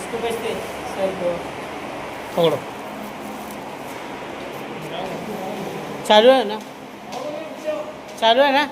इसको बेचते सर को पकड़ो चालू है ना चालू है ना